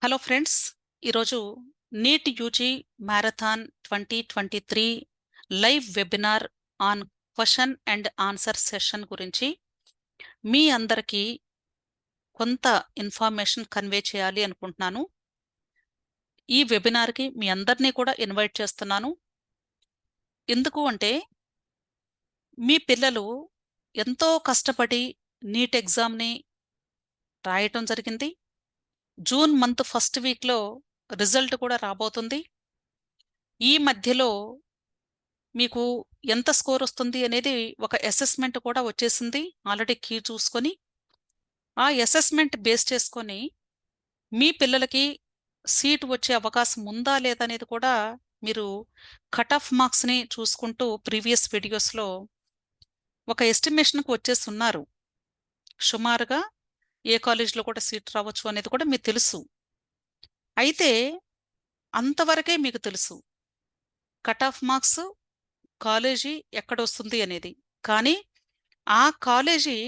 Hello friends, ఈరోజు neat UG marathon 2023 live webinar on question and answer session గురించి మీ అందరికీ కొంత ఇన్ఫర్మేషన్ కన్వే చేయాలి అనుకుంటున్నాను. ఈ వెబినార్కి మీ అందరినీ కూడా ఇన్వైట్ చేస్తున్నాను. ఎందుకు అంటే మీ పిల్లలు ఎంతో కష్టపడి నీట్ ఎగ్జామ్ని రాయటం జరిగింది. జూన్ మంత్ ఫస్ట్ వీక్లో రిజల్ట్ కూడా రాబోతుంది. ఈ మధ్యలో మీకు ఎంత స్కోర్ వస్తుంది అనేది ఒక అసెస్మెంట్ కూడా వచ్చేసింది ఆల్రెడీ కీ చూసుకొని. ఆ అసెస్మెంట్ బేస్ చేసుకొని మీ పిల్లలకి సీట్ వచ్చే అవకాశం ఉందా లేదా అనేది కూడా మీరు కట్ ఆఫ్ మార్క్స్ని చూసుకుంటూ ప్రీవియస్ వీడియోస్లో ఒక ఎస్టిమేషన్కి వచ్చేసి ఉన్నారు. సుమారుగా ఏ కాలేజీలో కూడా సీట్ రావచ్చు అనేది కూడా మీకు తెలుసు. అయితే అంతవరకే మీకు తెలుసు కట్ ఆఫ్ మార్క్స్ కాలేజీ ఎక్కడొస్తుంది అనేది. కానీ ఆ కాలేజీ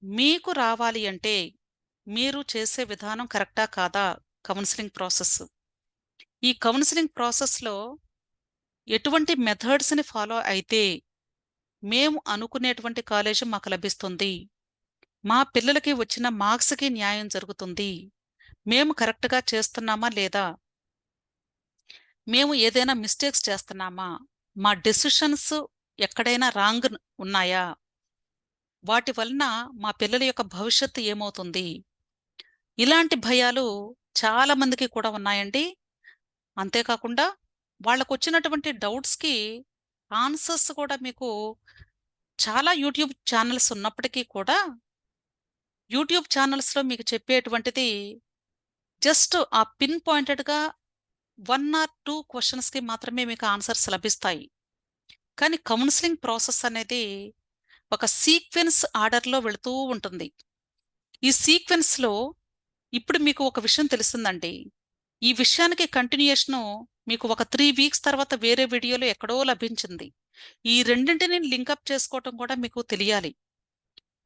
మీకు రావాలి అంటే మీరు చేసే విధానం కరెక్టా కాదా కౌన్సిలింగ్ ప్రాసెస్. ఈ కౌన్సిలింగ్ ప్రాసెస్లో ఎటువంటి మెథడ్స్ని ఫాలో అయితే మేము అనుకునేటువంటి కాలేజీ మాకు లభిస్తుంది, మా పిల్లలకి వచ్చిన మార్క్స్కి న్యాయం జరుగుతుంది, మేము కరెక్ట్గా చేస్తున్నామా లేదా, మేము ఏదైనా మిస్టేక్స్ చేస్తున్నామా, మా డెసిషన్స్ ఎక్కడైనా రాంగ్ ఉన్నాయా, వాటి వలన మా పిల్లల యొక్క భవిష్యత్తు ఏమవుతుంది, ఇలాంటి భయాలు చాలా మందికి కూడా ఉన్నాయండి. అంతేకాకుండా వాళ్ళకు వచ్చినటువంటి డౌట్స్కి ఆన్సర్స్ కూడా మీకు చాలా యూట్యూబ్ ఛానల్స్ ఉన్నప్పటికీ కూడా యూట్యూబ్ ఛానల్స్లో మీకు చెప్పేటువంటిది జస్ట్ ఆ పిన్ పాయింటెడ్గా 1 or 2 క్వశ్చన్స్కి మాత్రమే మీకు ఆన్సర్స్ లభిస్తాయి. కానీ కౌన్సిలింగ్ ప్రాసెస్ అనేది ఒక సీక్వెన్స్ ఆర్డర్లో వెళుతూ ఉంటుంది. ఈ సీక్వెన్స్లో ఇప్పుడు మీకు ఒక విషయం తెలుస్తుందండి. ఈ విషయానికి కంటిన్యూయేషను మీకు ఒక 3 వీక్స్ తర్వాత వేరే వీడియోలో ఎక్కడో లభించింది. ఈ రెండింటిని లింకప్ చేసుకోవటం కూడా మీకు తెలియాలి.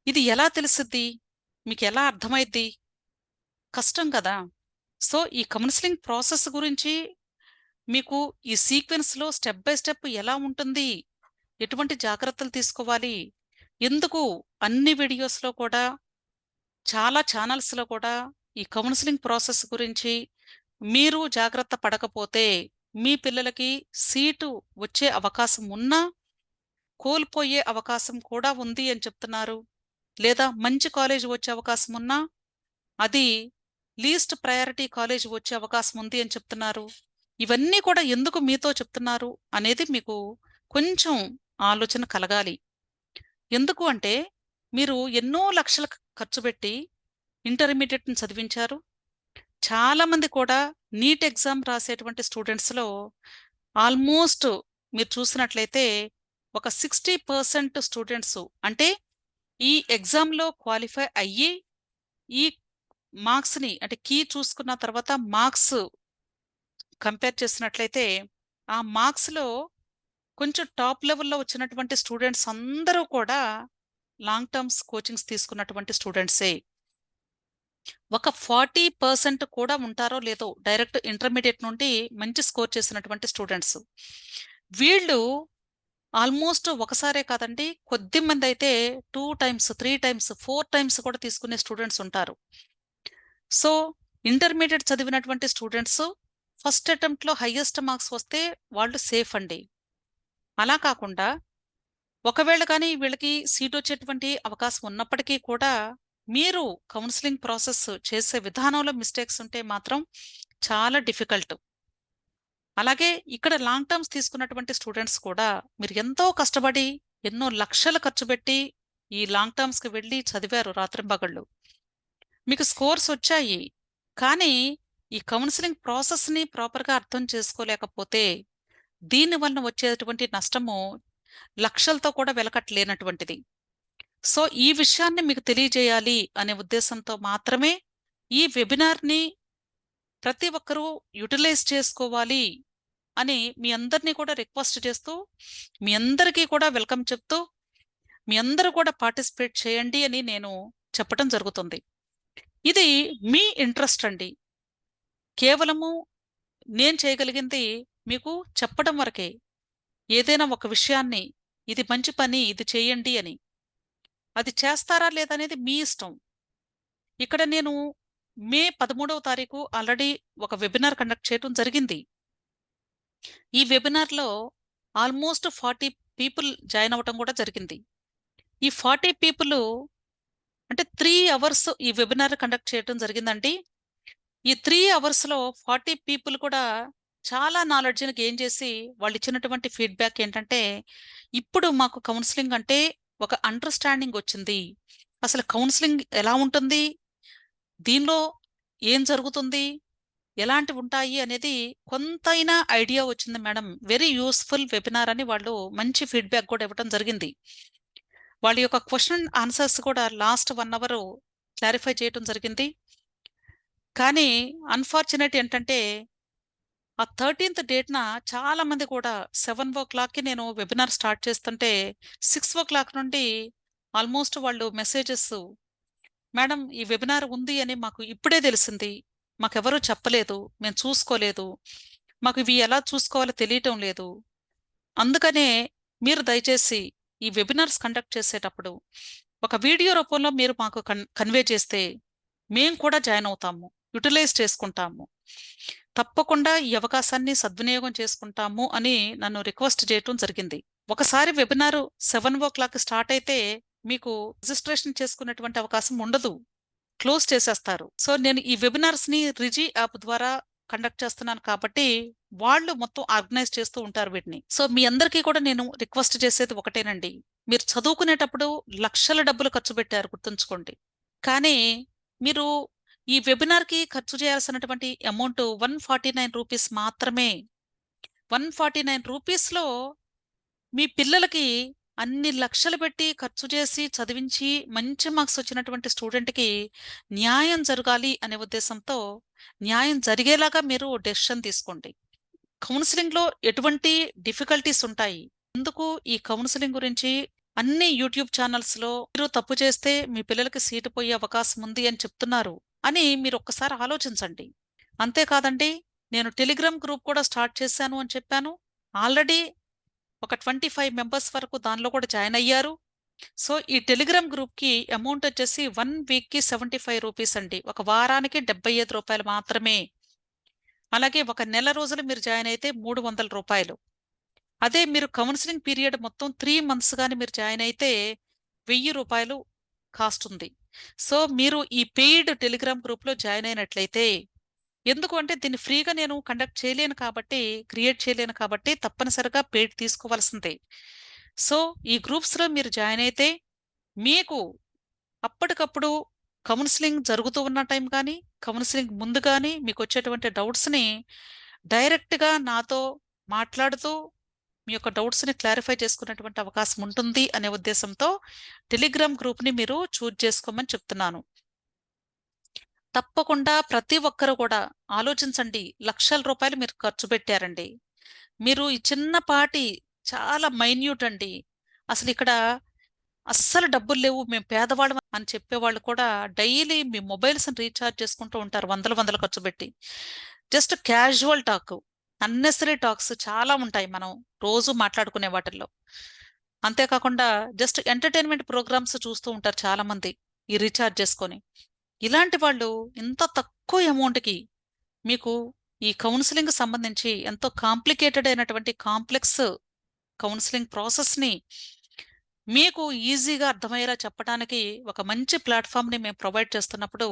ఇది ఎలా తెలుసుద్ది, మీకు ఎలా అర్థమైద్ది? కష్టం కదా. సో ఈ కౌన్సిలింగ్ ప్రాసెస్ గురించి మీకు ఈ సీక్వెన్స్లో స్టెప్ బై స్టెప్ ఎలా ఉంటుంది, ఎటువంటి జాగ్రత్తలు తీసుకోవాలి, ఎందుకు అన్ని వీడియోస్లో కూడా చాలా ఛానల్స్లో కూడా ఈ కౌన్సిలింగ్ ప్రాసెస్ గురించి మీరు జాగ్రత్త పడకపోతే మీ పిల్లలకి సీటు వచ్చే అవకాశం ఉన్నా కోల్పోయే అవకాశం కూడా ఉంది అని చెప్తున్నారు. లేదా మంచి కాలేజ్ వచ్చే అవకాశం ఉన్నా అది లీస్ట్ ప్రయారిటీ కాలేజ్ వచ్చే అవకాశం ఉంది అని చెప్తున్నారు. ఇవన్నీ కూడా ఎందుకు మీతో చెప్తున్నారు అనేది మీకు కొంచెం ఆలోచన కలగాలి. ఎందుకు అంటే మీరు ఎన్నో లక్షలు ఖర్చు పెట్టి ఇంటర్మీడియట్ని చదివించారు. చాలామంది కూడా నీట్ ఎగ్జామ్ రాసేటువంటి స్టూడెంట్స్లో ఆల్మోస్ట్ మీరు చూసినట్లయితే ఒక 60% స్టూడెంట్స్ అంటే ఈ ఎగ్జామ్లో క్వాలిఫై అయ్యి ఈ మార్క్స్ని అంటే కీ చూసుకున్న తర్వాత మార్క్స్ కంపేర్ చేసినట్లయితే ఆ మార్క్స్లో కొంచెం టాప్ లెవెల్లో వచ్చినటువంటి స్టూడెంట్స్ అందరూ కూడా లాంగ్ టర్మ్స్ కోచింగ్స్ తీసుకున్నటువంటి స్టూడెంట్సే. ఒక 40% కూడా ఉంటారో లేదో డైరెక్ట్ ఇంటర్మీడియట్ నుండి మంచి స్కోర్ చేసినటువంటి స్టూడెంట్స్. వీళ్ళు ఆల్మోస్ట్ ఒకసారే కాదండి, కొద్ది మంది అయితే 2 టైమ్స్ 3 టైమ్స్ 4 టైమ్స్ కూడా తీసుకునే స్టూడెంట్స్ ఉంటారు. సో ఇంటర్మీడియట్ చదివినటువంటి స్టూడెంట్స్ ఫస్ట్ అటెంప్ట్లో హైయెస్ట్ మార్క్స్ వస్తే వాళ్ళు సేఫ్ అండి. అలా కాకుండా ఒకవేళ కానీ వీళ్ళకి సీట్ వచ్చేటువంటి అవకాశం ఉన్నప్పటికీ కూడా మీరు కౌన్సిలింగ్ ప్రాసెస్ చేసే విధానంలో మిస్టేక్స్ ఉంటే మాత్రం చాలా డిఫికల్ట్. అలాగే ఇక్కడ లాంగ్ టర్మ్స్ తీసుకున్నటువంటి స్టూడెంట్స్ కూడా మీరు ఎంతో కష్టపడి ఎన్నో లక్షలు ఖర్చు పెట్టి ఈ లాంగ్ టర్మ్స్కి వెళ్ళి చదివారు రాత్రింబగళ్ళు, మీకు స్కోర్స్ వచ్చాయి. కానీ ఈ కౌన్సిలింగ్ ప్రాసెస్ని ప్రాపర్గా అర్థం చేసుకోలేకపోతే దీనివల్ల వచ్చేటువంటి నష్టము లక్షలతో కూడా వెలకట్టలేనటువంటిది. సో ఈ విషయాన్ని మీకు తెలియజేయాలి అనే ఉద్దేశంతో మాత్రమే ఈ వెబినార్ని ప్రతి ఒక్కరూ యూటిలైజ్ చేసుకోవాలి అని మీ అందరినీ కూడా రిక్వెస్ట్ చేస్తూ, మీ అందరికీ కూడా వెల్కమ్ చెప్తూ, మీ అందరూ కూడా పార్టిసిపేట్ చేయండి అని నేను చెప్పడం జరుగుతుంది. ఇది మీ ఇంట్రెస్ట్ అండి. కేవలము నేను చేయగలిగింది మీకు చెప్పడం వరకే. ఏదైనా ఒక విషయాన్ని ఇది మంచి పని, ఇది చేయండి అని. అది చేస్తారా లేదా అనేది మీ ఇష్టం. ఇక్కడ నేను మే 13వ తారీఖు ఆల్రెడీ ఒక వెబినార్ కండక్ట్ చేయడం జరిగింది. ఈ వెబినార్‌లో ఆల్మోస్ట్ 40 పీపుల్ జాయిన్ అవ్వటం కూడా జరిగింది. ఈ 40 పీపుల్ అంటే 3 అవర్స్ ఈ వెబినార్ కండక్ట్ చేయడం జరిగిందండి. ఈ 3 అవర్స్‌లో 40 పీపుల్ కూడా చాలా నాలెడ్జ్‌ని గెయిన్ చేసి వాళ్ళు ఇచ్చినటువంటి ఫీడ్‌బ్యాక్ ఏంటంటే, ఇప్పుడు మాకు కౌన్సెలింగ్ అంటే ఒక అండర్‌స్టాండింగ్ వచ్చింది. అసలు కౌన్సెలింగ్ ఎలా ఉంటుంది? దీనిలో ఏం జరుగుతుంది? ఎలాంటివుంటాయి అనేది కొంతైనా ఐడియా వచ్చింది మేడం. వెరీ యూజ్‌ఫుల్ వెబినార్ అని వాళ్ళు మంచి ఫీడ్‌బ్యాక్ కూడా ఇవ్వటం జరిగింది. వాళ్ళ యొక్క క్వెషన్ ఆన్సర్స్ కూడా లాస్ట్ 1 అవర్ క్లారిఫై చేయటం జరిగింది. కానీ అన్‌ఫార్చునేట్ ఏంటంటే, ఆ 13థ్ డేట్‌న చాలా మంది కూడా 7:00కి నేను వెబినార్ స్టార్ట్ చేస్తుంటే 6:00 నుండి ఆల్మోస్ట్ వాళ్ళు మెసేజెస్, మేడం ఈ వెబినార్ ఉంది అని మాకు ఇప్పుడే తెలిసింది. మాకెవరూ చెప్పలేదు. మేము చూసుకోలేదు. మాకు ఇవి ఎలా చూసుకోవాలో తెలియటం లేదు. అందుకనే మీరు దయచేసి ఈ వెబినార్స్ కండక్ట్ చేసేటప్పుడు ఒక వీడియో రూపంలో మీరు మాకు కన్వే చేస్తే మేము కూడా జాయిన్ అవుతాము. యుటిలైజ్ చేసుకుంటాము. తప్పకుండా ఈ అవకాశాన్ని సద్వినియోగం చేసుకుంటాము అని నన్ను రిక్వెస్ట్ చేయటం జరిగింది. ఒకసారి వెబినార్ 7:00 స్టార్ట్ అయితే మీకు రిజిస్ట్రేషన్ చేసుకునేటువంటి అవకాశం ఉండదు. క్లోజ్ చేసేస్తారు. సో, నేను ఈ వెబినార్స్‌ని రిజీ యాప్ ద్వారా కండక్ట్ చేస్తున్నాను కాబట్టి, వాళ్ళు మొత్తం ఆర్గనైజ్ చేస్తూ ఉంటారు వీటిని. సో, మీ అందరికీ కూడా నేను రిక్వెస్ట్ చేసేది ఒకటేనండి. మీరు చదువుకునేటప్పుడు లక్షల డబ్బులు ఖర్చు పెట్టారు గుర్తుంచుకోండి. కానీ, మీరు ఈ వెబినార్‌కి ఖర్చు చేయాల్సినటువంటి అమౌంట్ రూ. 149 మాత్రమే. రూ. 149లో మీ పిల్లలకి అన్ని లక్షలు పెట్టి ఖర్చు చేసి చదివించి మంచి మార్క్స్ వచ్చినటువంటి స్టూడెంట్‌కి న్యాయం జరగాలి అనే ఉద్దేశంతో న్యాయం జరిగేలాగా మీరు డెసిషన్ తీసుకోండి. కౌన్సెలింగ్‌లో ఎటువంటి డిఫికల్టీస్ ఉంటాయి. ఎందుకు ఈ కౌన్సెలింగ్ గురించి అన్ని యూట్యూబ్ ఛానల్స్‌లో మీరు తప్పు చేస్తే మీ పిల్లలకి సీటు పోయే అవకాశం ఉంది అని చెప్తున్నారు అని మీరు ఒక్కసారి ఆలోచించండి. అంతేకాదండి, నేను టెలిగ్రామ్ గ్రూప్ కూడా స్టార్ట్ చేశాను అని చెప్పాను. ఆల్రెడీ ఒక 25 మెంబర్స్ వరకు దానిలో కూడా జాయిన్ అయ్యారు. సో, ఈ టెలిగ్రామ్ గ్రూప్‌కి అమౌంట్ వచ్చేసి 1 వీక్‌కి రూ. 75 అండి. ఒక వారానికి రూ. 75 మాత్రమే. అలాగే ఒక నెల రోజులు మీరు జాయిన్ అయితే రూ. 300. అదే మీరు కౌన్సెలింగ్ పీరియడ్ మొత్తం 3 మంత్స్ గాని మీరు జాయిన్ అయితే రూ. 1000 కాస్ట్ ఉంది. సో, మీరు ఈ పెయిడ్ టెలిగ్రామ్ గ్రూప్‌లో జాయిన్ అయినట్లయితే, ఎందుకు అంటే దీన్ని ఫ్రీగా నేను కండక్ట్ చేయలేను కాబట్టి, క్రియేట్ చేయలేను కాబట్టి తప్పనిసరిగా పెయిడ్ తీసుకోవాల్సిందే. సో, ఈ గ్రూప్స్‌లో మీరు జాయిన్ అయితే మీకు అప్పటికప్పుడు కౌన్సెలింగ్ జరుగుతూ ఉన్న టైం గానీ, కౌన్సెలింగ్ ముందు గానీ మీకొచ్చేటువంటి డౌట్స్‌ని డైరెక్ట్‌గా నాతో మాట్లాడుతూ మీ యొక్క డౌట్స్‌ని క్లారిఫై చేసుకునేటువంటి అవకాశం ఉంటుంది అనే ఉద్దేశంతో టెలిగ్రామ్ గ్రూప్‌ని మీరు చూజ్ చేసుకోమని చెప్తున్నాను. తప్పకుండా ప్రతి ఒక్కరు కూడా ఆలోచించండి. లక్షల రూపాయలు మీరు ఖర్చు పెట్టారండి. మీరు ఈ చిన్నపాటి చాలా మైన్యూట్ అండి. అసలిక్కడ అస్సలు డబ్బులు లేవు, మేము పేదవాళ్ళం అని చెప్పేవాళ్ళు కూడా డైలీ మీ మొబైల్స్‌ని రీచార్జ్ చేసుకుంటూ ఉంటారు వందలు వందలు ఖర్చు పెట్టి. Just casual talk, unnecessary talks చాలా ఉంటాయి మనం రోజు మాట్లాడుకునే వాటిల్లో. అంతేకాకుండా జస్ట్ ఎంటర్‌టైన్‌మెంట్ ప్రోగ్రామ్స్ చూస్తూ ఉంటారు చాలామంది ఈ రీచార్జ్ చేసుకొని. ఇలాంటి వాళ్ళు ఇంత తక్కువ అమౌంట్‌కి మీకు ఈ కౌన్సెలింగ్‌కి సంబంధించి ఎంతో కాంప్లికేటెడ్ అయినటువంటి కాంప్లెక్స్ కౌన్సెలింగ్ ప్రాసెస్‌ని మీకు ఈజీగా అర్థమయ్యేలా చెప్పడానికి ఒక మంచి ప్లాట్‌ఫార్మ్‌ని మేము ప్రొవైడ్ చేస్తున్నప్పుడు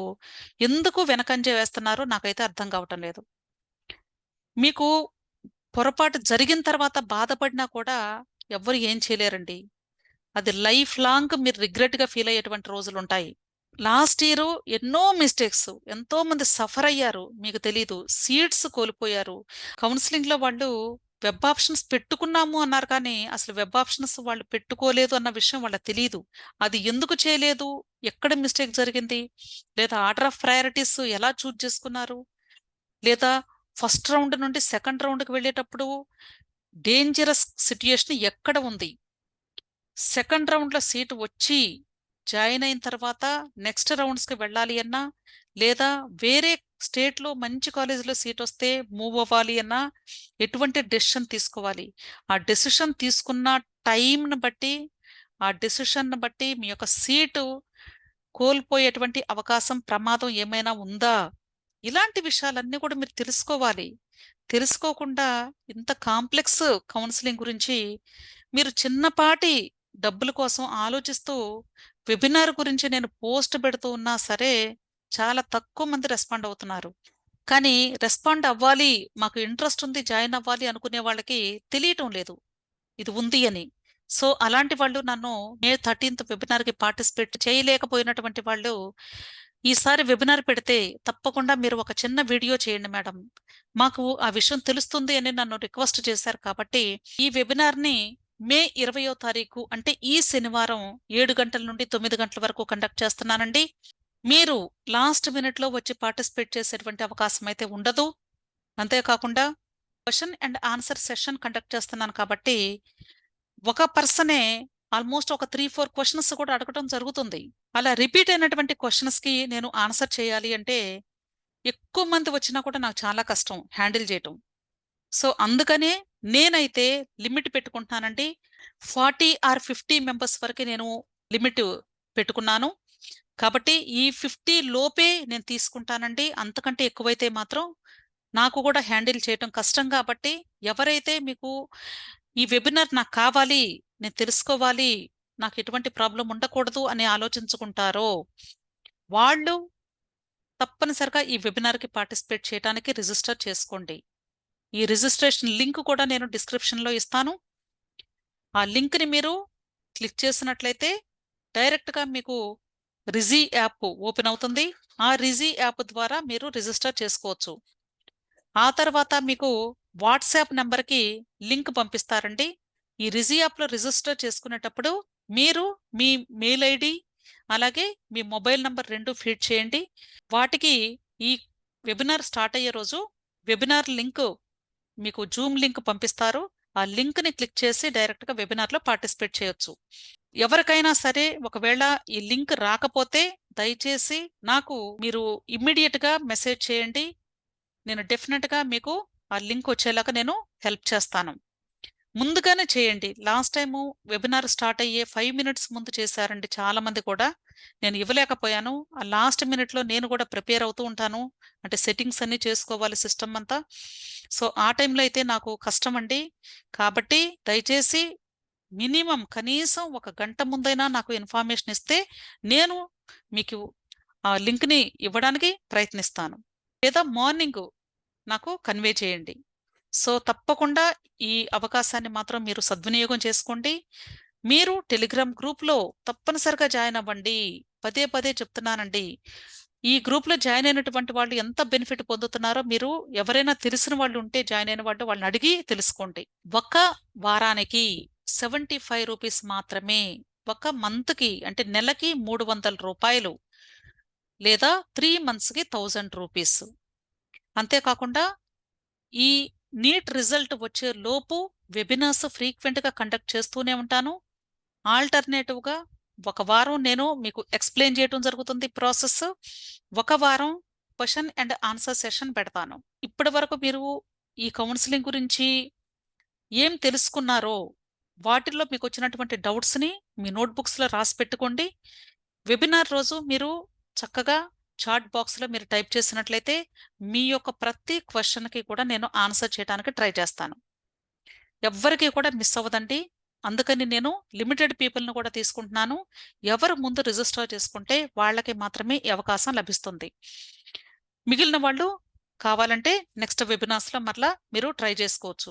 ఎందుకు వెనకంజ వేస్తున్నారో నాకైతే అర్థం కావటం లేదు. మీకు పొరపాటు జరిగిన తర్వాత బాధపడినా కూడా ఎవ్వరు ఏం చేయలేరండి. అది లైఫ్ లాంగ్ మీరు రిగ్రెట్‌గా ఫీల్ అయ్యేటువంటి రోజులుంటాయి. లాస్ట్ ఇయరు ఎన్నో మిస్టేక్స్. ఎంతోమంది సఫర్ అయ్యారు. మీకు తెలీదు. సీట్స్ కోల్పోయారు. కౌన్సెలింగ్‌లో వాళ్ళు వెబ్ ఆప్షన్స్ పెట్టుకున్నాము అన్నారు కానీ, అసలు వెబ్ ఆప్షన్స్ వాళ్ళు పెట్టుకోలేదు అన్న విషయం వాళ్ళకి తెలీదు. అది ఎందుకు చేయలేదు? ఎక్కడ మిస్టేక్ జరిగింది? లేదా ఆర్డర్ ఆఫ్ ప్రయారిటీస్ ఎలా చూజ్ చేసుకున్నారు? లేదా ఫస్ట్ రౌండ్ నుండి సెకండ్ రౌండ్‌కి వెళ్ళేటప్పుడు డేంజరస్ సిట్యుయేషన్ ఎక్కడ ఉంది? సెకండ్ రౌండ్‌లో సీట్ వచ్చి జాయిన్ అయిన తర్వాత నెక్స్ట్ రౌండ్స్‌కి వెళ్ళాలి అన్నా, లేదా వేరే స్టేట్‌లో మంచి కాలేజ్‌లో సీటొస్తే మూవ్ అవ్వాలి అన్నా ఎటువంటి డెసిషన్ తీసుకోవాలి? ఆ డెసిషన్ తీసుకున్న టైంని బట్టి, ఆ డెసిషన్‌ని బట్టి మీ యొక్క సీటు కోల్పోయేటువంటి అవకాశం, ప్రమాదం ఏమైనా ఉందా? ఇలాంటి విషయాలన్నీ కూడా మీరు తెలుసుకోవాలి. తెలుసుకోకుండా ఇంత కాంప్లెక్స్ కౌన్సెలింగ్ గురించి మీరు చిన్నపాటి డబ్బుల కోసం ఆలోచిస్తూ వెబినార్ గురించి నేను పోస్ట్ పెడుతూ ఉన్నా సరే, చాలా తక్కువ మంది రెస్పాండ్ అవుతున్నారు. కానీ రెస్పాండ్ అవ్వాలి, మాకు ఇంట్రెస్ట్ ఉంది, జాయిన్ అవ్వాలి అనుకునే వాళ్ళకి తెలియటం లేదు ఇది ఉంది అని. సో, అలాంటి వాళ్ళు నన్ను మే 13థ్ వెబినార్‌కి పార్టిసిపేట్ చేయలేకపోయినటువంటి వాళ్ళు, ఈసారి వెబినార్ పెడితే తప్పకుండా మీరు ఒక చిన్న వీడియో చేయండి మేడం. మాకు ఆ విషయం తెలుస్తుంది అని నన్ను రిక్వెస్ట్ చేశారు కాబట్టి, ఈ వెబినార్‌ని మే 20వ తారీఖు అంటే ఈ శనివారం 7 గంటల నుండి 9 గంటల వరకు కండక్ట్ చేస్తున్నానండి. మీరు లాస్ట్ మినిట్‌లో వచ్చి పార్టిసిపేట్ చేసేటువంటి అవకాశం అయితే ఉండదు. అంతే కాకుండా question and answer session conduct చేస్తున్నాను కాబట్టి, ఒక పర్సనే ఆల్మోస్ట్ ఒక 3, 4 క్వెషన్స్ కూడా అడగటం జరుగుతుంది. అలా రిపీట్ అయినటువంటి క్వెషన్స్‌కి నేను ఆన్సర్ చేయాలి అంటే, ఎక్కువ మంది వచ్చినా కూడా నాకు చాలా కష్టం హ్యాండిల్ చేయటం. సో, అందుకనే నేనైతే లిమిట్ పెట్టుకుంటున్నానండి. 40 ఆర్ 50 మెంబర్స్ వరకే నేను లిమిట్ పెట్టుకున్నాను. కాబట్టి ఈ 50 లోపే నేను తీసుకుంటానండి. అంతకంటే ఎక్కువైతే మాత్రం నాకు కూడా హ్యాండిల్ చేయటం కష్టం కాబట్టి, ఎవరైతే మీకు ఈ వెబినార్ నాకు కావాలి, నేను తెలుసుకోవాలి, నాకు ఎటువంటి ప్రాబ్లమ్ ఉండకూడదు అని ఆలోచించుకుంటారో, వాళ్ళు తప్పనిసరిగా ఈ వెబినార్‌కి పార్టిసిపేట్ చేయడానికి రిజిస్టర్ చేసుకోండి. ఈ రిజిస్ట్రేషన్ లింక్ కూడా నేను డిస్క్రిప్షన్‌లో ఇస్తాను. ఆ లింక్‌ని మీరు క్లిక్ చేసినట్లయితే డైరెక్ట్‌గా మీకు రిజీ యాప్ ఓపెన్ అవుతుంది. ఆ రిజీ యాప్ ద్వారా మీరు రిజిస్టర్ చేసుకోవచ్చు. ఆ తర్వాత మీకు వాట్సాప్ నంబర్‌కి లింక్ పంపిస్తారండి. ఈ రిజీ యాప్‌లో రిజిస్టర్ చేసుకునేటప్పుడు మీరు మీ మెయిల్ ఐడీ, అలాగే మీ మొబైల్ నంబర్ 2 ఫీడ్ చేయండి. వాటికి ఈ వెబినార్ స్టార్ట్ అయ్యే రోజు వెబినార్ లింక్ మీకు జూమ్ లింక్ పంపిస్తారు. ఆ లింక్‌ని క్లిక్ చేసి డైరెక్ట్‌గా వెబినార్‌లో పార్టిసిపేట్ చేయొచ్చు. ఎవరికైనా సరే ఒకవేళ ఈ లింక్ రాకపోతే దయచేసి నాకు మీరు ఇమ్మీడియేట్‌గా మెసేజ్ చేయండి. నేను డెఫినిట్‌గా మీకు ఆ లింక్ వచ్చేలాగా నేను హెల్ప్ చేస్తాను. ముందుగానే చేయండి. లాస్ట్ టైము వెబినార్ స్టార్ట్ అయ్యే 5 మినిట్స్ ముందు చేశారండి చాలామంది కూడా. నేను ఇవ్వలేకపోయాను. ఆ లాస్ట్ మినిట్‌లో నేను కూడా ప్రిపేర్ అవుతూ ఉంటాను. అంటే సెట్టింగ్స్ అన్నీ చేసుకోవాలి సిస్టమ్ అంతా. సో, ఆ టైంలో అయితే నాకు కష్టమండి. కాబట్టి దయచేసి మినిమమ్ కనీసం ఒక గంట ముందైనా నాకు ఇన్ఫర్మేషన్ ఇస్తే నేను మీకు ఆ లింక్‌ని ఇవ్వడానికి ప్రయత్నిస్తాను. లేదా మార్నింగు నాకు కన్వే చేయండి. సో, తప్పకుండా ఈ అవకాశాన్ని మాత్రం మీరు సద్వినియోగం చేసుకోండి. మీరు టెలిగ్రామ్ గ్రూప్‌లో తప్పనిసరిగా జాయిన్ అవ్వండి. పదే పదే చెప్తున్నానండి. ఈ గ్రూప్‌లో జాయిన్ అయినటువంటి వాళ్ళు ఎంత బెనిఫిట్ పొందుతున్నారో మీరు ఎవరైనా తెలిసిన వాళ్ళు ఉంటే జాయిన్ అయిన వాళ్ళు వాళ్ళని అడిగి తెలుసుకోండి. ఒక వారానికి రూ. 75 మాత్రమే. ఒక మంత్‌కి అంటే నెలకి రూ. 300 లేదా 3 మంత్స్‌కి రూ. 1000. అంతే కాకుండా ఈ నీట్ రిజల్ట్ వచ్చే లోపు వెబినార్స్ ఫ్రీక్వెంట్‌గా కండక్ట్ చేస్తూనే ఉంటాను. ఆల్టర్‌నేటివ్‌గా ఒక వారం నేను మీకు ఎక్స్‌ప్లెయిన్ చేయటం జరుగుతుంది ప్రాసెస్. ఒక వారం క్వెషన్ అండ్ ఆన్సర్ సెషన్ పెడతాను. ఇప్పటివరకు మీరు ఈ కౌన్సెలింగ్ గురించి ఏం తెలుసుకున్నారో, వాటిల్లో మీకొచ్చినటువంటి డౌట్స్‌ని మీ నోట్‌బుక్స్‌లో రాసి పెట్టుకోండి. వెబినార్ రోజు మీరు చక్కగా చాట్ బాక్స్‌లో మీరు టైప్ చేసినట్లయితే, మీ యొక్క ప్రతి క్వెషన్‌కి కూడా నేను ఆన్సర్ చేయడానికి ట్రై చేస్తాను. ఎవ్వరికీ కూడా మిస్ అవ్వదండి. అందుకని నేను లిమిటెడ్ పీపుల్‌ని కూడా తీసుకుంటున్నాను. ఎవరు ముందు రిజిస్టర్ చేసుకుంటే వాళ్ళకి మాత్రమే ఈ అవకాశం లభిస్తుంది. మిగిలిన వాళ్ళు కావాలంటే నెక్స్ట్ వెబినార్స్‌లో మరలా మీరు ట్రై చేసుకోవచ్చు.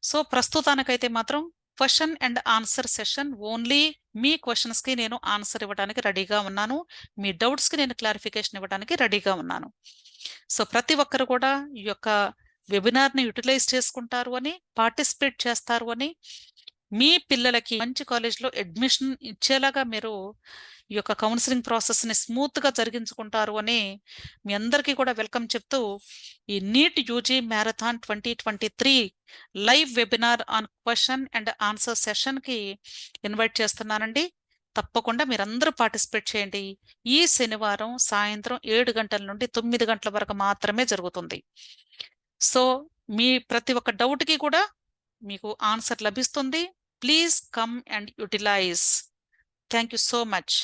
సో, ప్రస్తుతానికైతే మాత్రం question and answer session only మీ క్వెషన్స్‌కి నేను ఆన్సర్ ఇవ్వడానికి రెడీగా ఉన్నాను. మీ డౌట్స్‌కి నేను క్లారిఫికేషన్ ఇవ్వడానికి రెడీగా ఉన్నాను. సో, ప్రతి ఒక్కరు కూడా ఈ యొక్క వెబినార్‌ని యుటిలైజ్ చేసుకుంటారు అని, పార్టిసిపేట్ చేస్తారు అని, మీ పిల్లలకి మంచి కాలేజ్‌లో అడ్మిషన్ ఇచ్చేలాగా మీరు ఈ యొక్క కౌన్సెలింగ్ ప్రాసెస్‌ని స్మూత్‌గా జరిగించుకుంటారు అని మీ అందరికీ కూడా వెల్కమ్ చెప్తూ, ఈ NEET UG marathon 2023 live webinar on question and answer సెషన్‌కి ఇన్వైట్ చేస్తున్నానండి. తప్పకుండా మీరందరూ పార్టిసిపేట్ చేయండి. ఈ శనివారం సాయంత్రం 7 గంటల నుండి 9 గంటల వరకు మాత్రమే జరుగుతుంది. సో మీ ప్రతి ఒక్క డౌట్కి కూడా మీకు ఆన్సర్ లభిస్తుంది. Please come and utilize. Thank you so much.